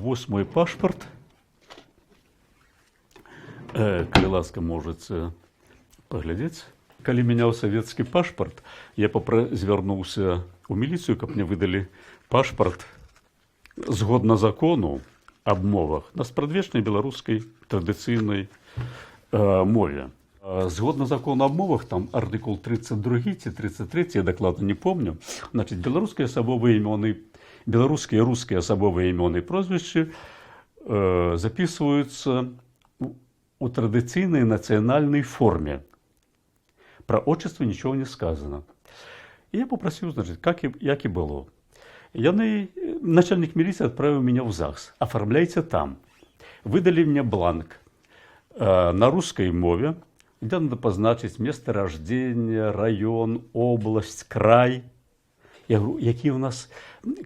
Вось мой пашпарт. Калі ласка, можаце паглядзець. Калі мяняў савецкі пашпарт, я звярнуўся ў міліцыю, каб мне выдалі пашпарт згодна закону аб мовах на спрадвечнай беларускай традыцыйнай мове. Згодна закону аб мовах, там артыкул 32 ці 33, я дакладна не помню, значыць, беларускія асабовыя імёны, беларускія і рускія асабовыя імёны і прозвішчы запісваюцца у традыцыйнай нацыянальнай форме. Про отчество нічого не сказано. І я попросив, значить, як і було. Начальник милиции отправил меня в ЗАГС. Оформляйте там. Выдали мне бланк на русской мове, где надо позначить место рождения, район, область, край. Я говорю, які у нас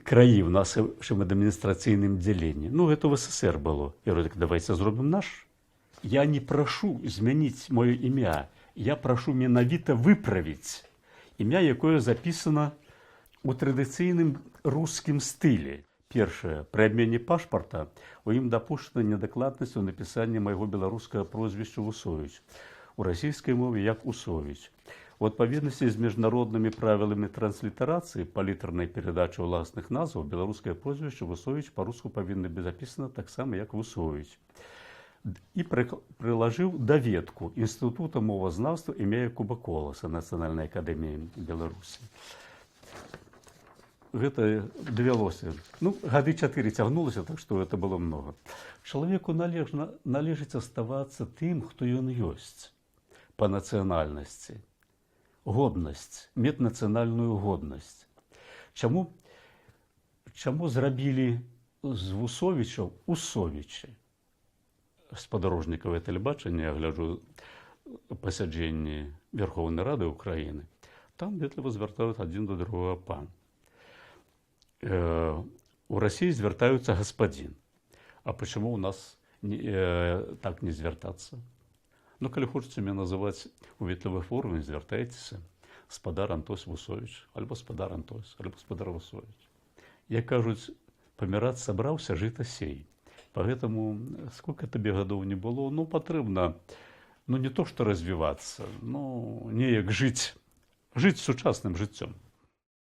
краї в нашому адміністраційному діленні? Ну, це в СССР було. Я говорю, так давайте зробимо наш. Я не прошу змінити моє ім'я. Я прошу менавіта выправіць імя, якое запісана у традыцыйным рускім стылі. Першае, пры абмене пашпарта у ім дапушчана недакладнасць у напісанні майго беларускага прозвішча Усовіч. У расійскай мове як Усовіч. У адпаведнасці з міжнароднымі правіламі транслітарацыі палітарнай перадачы ўласных назваў беларускае прозвішча Усовіч па-руску павінна быць запісана таксама як Усовіч. І прылажыў даведку Інстытута мовазнаўства імя Якуба Коласа Нацыянальнай акадэміі Беларусі. Гэта давялося. Ну, гады 4 цягнулася, так што гэта было многа. Чалавеку належыць аставацца тым, хто ён ёсць па нацыянальнасці. Годнасць, мець нацыянальную годнасць. Чаму зрабілі з Усовічаў Усовічы? Спадарожнікавае тэлебачанне, я гляджу пасяджэнні Верховнай Рады Украіны. Там ветліва звяртаюць адзін да другога пан. У Расіі звяртаюцца гаспадзін. А почему у нас так не звяртацца? Ну, калі хочаце мяне называць у ветлівай форме, звяртайцеся. Спадар Антось Усовіч, альбо спадар Антось, альбо спадар Усовіч. Як кажуць, паміраць сабраўся, жыта сей. Поэтому, сколько тебе годов не было, ну, патрэбна, ну, не то, что развиваться, ну, неяк жыць сучасным жыццём.